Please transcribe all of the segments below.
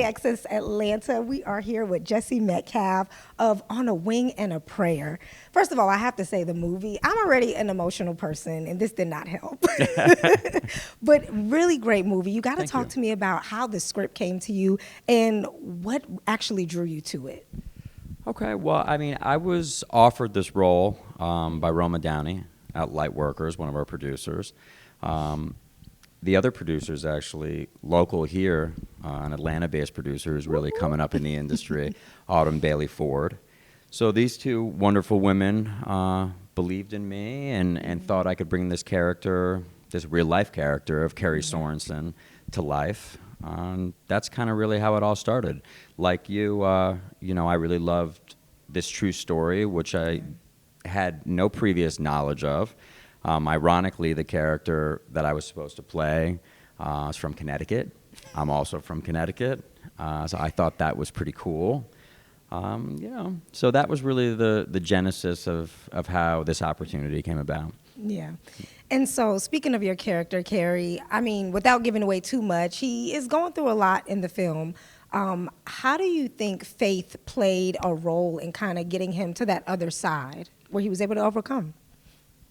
KXS Atlanta. We are here with Jesse Metcalfe of On a Wing and a Prayer. First of all, I have to say the movie, I'm already an emotional person, and this did not help. But really great movie. You got to talk to me about how the script came to you and what actually drew you to it. Okay, well, I mean, I was offered this role by Roma Downey at Lightworkers, one of our producers. The other producer's actually local here, an Atlanta-based producer who's really coming up in the industry, Autumn Bailey Ford. So these two wonderful women believed in me and thought I could bring this character, this real-life character of Carrie Sorensen, to life. That's kind of really how it all started. Like you, I really loved this true story, which I had no previous knowledge of. Ironically, the character that I was supposed to play is from Connecticut. I'm also from Connecticut, so I thought that was pretty cool. So that was really the genesis of how this opportunity came about. Yeah. And so speaking of your character, Carrie, I mean, without giving away too much, he is going through a lot in the film. How do you think faith played a role in kind of getting him to that other side where he was able to overcome?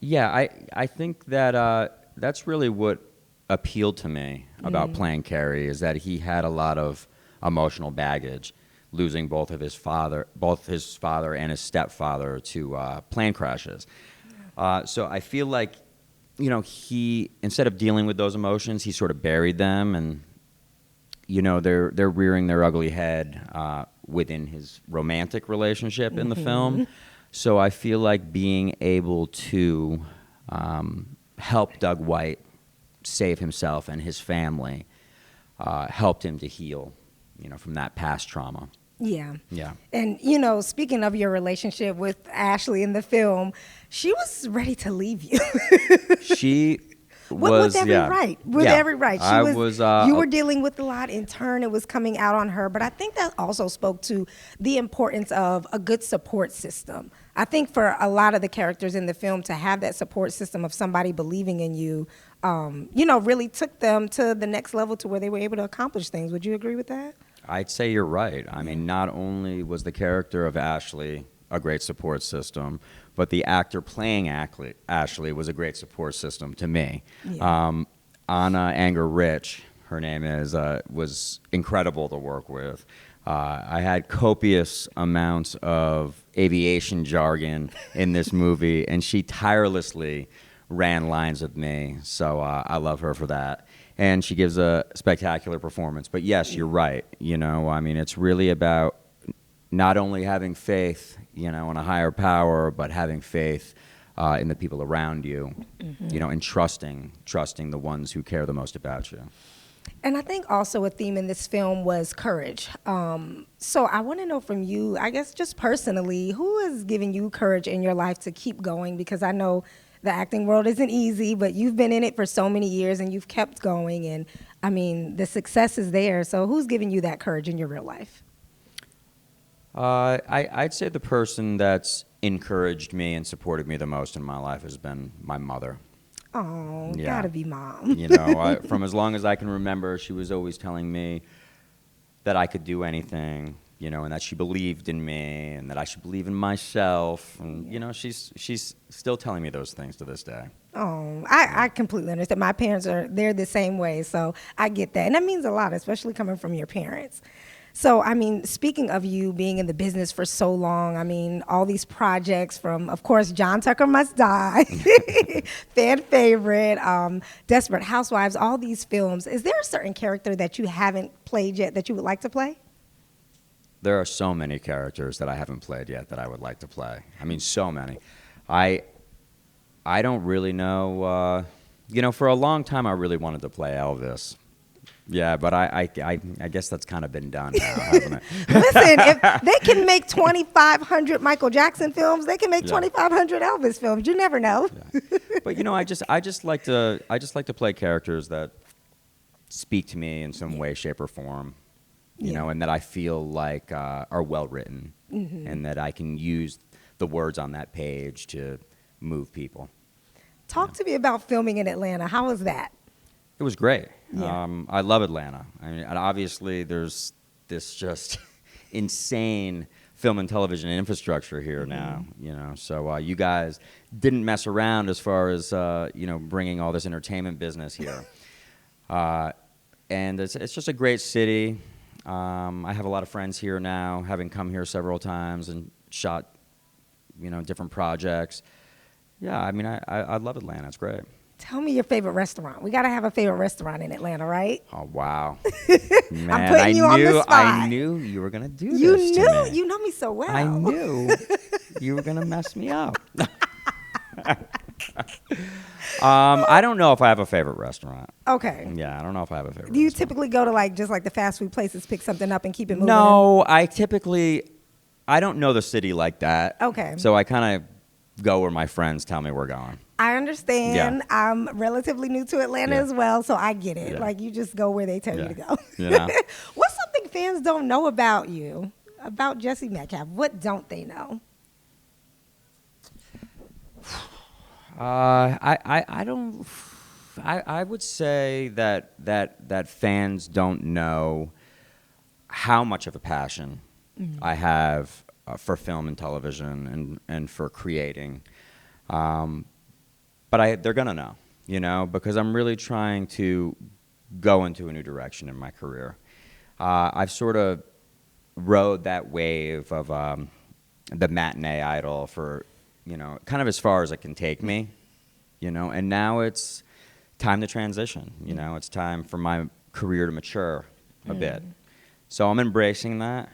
Yeah, I think that that's really what appealed to me about playing Carrie, is that he had a lot of emotional baggage, losing both his father and his stepfather to plane crashes. So I feel like, he, instead of dealing with those emotions, he sort of buried them, and they're rearing their ugly head within his romantic relationship in the film. So I feel like being able to help Doug White save himself and his family helped him to heal, from that past trauma. Yeah. Yeah. And, speaking of your relationship with Ashley in the film, she was ready to leave you. She was, with every right. With every right. You were dealing with a lot. In turn, it was coming out on her. But I think that also spoke to the importance of a good support system. I think for a lot of the characters in the film, to have that support system of somebody believing in you, really took them to the next level to where they were able to accomplish things. Would you agree with that? I'd say you're right. I mean, not only was the character of Ashley a great support system, but the actor playing Ashley was a great support system to me. Yeah. Anna Anger-Rich, her name is, was incredible to work with. I had copious amounts of aviation jargon in this movie, and she tirelessly ran lines with me, so I love her for that. And she gives a spectacular performance. But yes, you're right. I mean, it's really about not only having faith, in a higher power, but having faith in the people around you, and trusting the ones who care the most about you. And I think also a theme in this film was courage. So I want to know from you, I guess just personally, who has given you courage in your life to keep going? Because I know the acting world isn't easy, but you've been in it for so many years and you've kept going. And I mean, the success is there. So who's giving you that courage in your real life? I'd say the person that's encouraged me and supported me the most in my life has been my mother. Oh, yeah. Gotta be mom. From as long as I can remember, she was always telling me that I could do anything, and that she believed in me and that I should believe in myself. And, she's still telling me those things to this day. Oh, I completely understand. My parents they're the same way, so I get that. And that means a lot, especially coming from your parents. So, I mean, speaking of you being in the business for so long, I mean, all these projects from, of course, John Tucker Must Die, fan favorite, Desperate Housewives, all these films. Is there a certain character that you haven't played yet that you would like to play? There are so many characters that I haven't played yet that I would like to play. I mean, so many. I don't really know. For a long time, I really wanted to play Elvis. Yeah, but I guess that's kind of been done now, hasn't it? Listen, if they can make 2,500 Michael Jackson films, they can make 2,500 Elvis films. You never know. Yeah. But I just like to play characters that speak to me in some way, shape, or form. And that I feel like are well written, and that I can use the words on that page to move people. Talk to me about filming in Atlanta. How was that? It was great. Yeah. I love Atlanta. I mean, and obviously there's this just insane film and television infrastructure here now, So you guys didn't mess around as far as bringing all this entertainment business here, and it's just a great city. I have a lot of friends here now, having come here several times and shot, different projects. Yeah, I mean, I love Atlanta. It's great. Tell me your favorite restaurant. We got to have a favorite restaurant in Atlanta, right? Oh, wow. Man, I'm putting you on the spot. I knew you were going to do this You to knew? me. You know me so well. I knew you were going to mess me up. I don't know if I have a favorite restaurant. Okay. Yeah, I don't know if I have a favorite Do you restaurant. typically go to just the fast food places, pick something up and keep it moving? No, I don't know the city like that. Okay. So I kind of go where my friends tell me we're going. I understand. Yeah. I'm relatively new to Atlanta Yeah. as well, so I get it. Yeah. You just go where they tell you Yeah. to go. You know? What's something fans don't know about you, about Jesse Metcalfe? What don't they know? I don't. I would say that fans don't know how much of a passion I have for film and television and for creating. But they're gonna know, because I'm really trying to go into a new direction in my career. I've sort of rode that wave of the matinee idol for, kind of as far as it can take me, and now it's time to transition. It's time for my career to mature a bit. So I'm embracing that.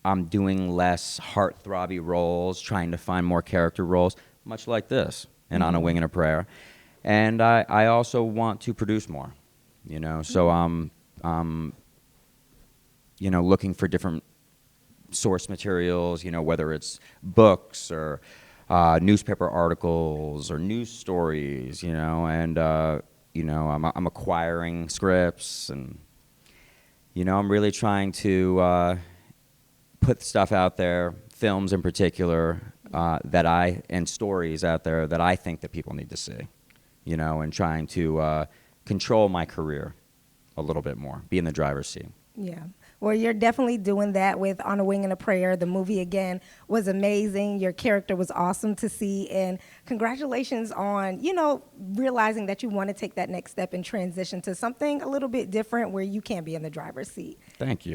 I'm doing less heartthrobby roles, trying to find more character roles, much like this, and On a Wing and a Prayer. And I also want to produce more, So I'm looking for different source materials, whether it's books or newspaper articles or news stories, and I'm acquiring scripts, and I'm really trying to put stuff out there, films in particular, and stories out there that I think that people need to see, and trying to control my career a little bit more, be in the driver's seat. Yeah. Well, you're definitely doing that with On a Wing and a Prayer. The movie, again, was amazing. Your character was awesome to see. And congratulations on, realizing that you want to take that next step and transition to something a little bit different where you can be in the driver's seat. Thank you.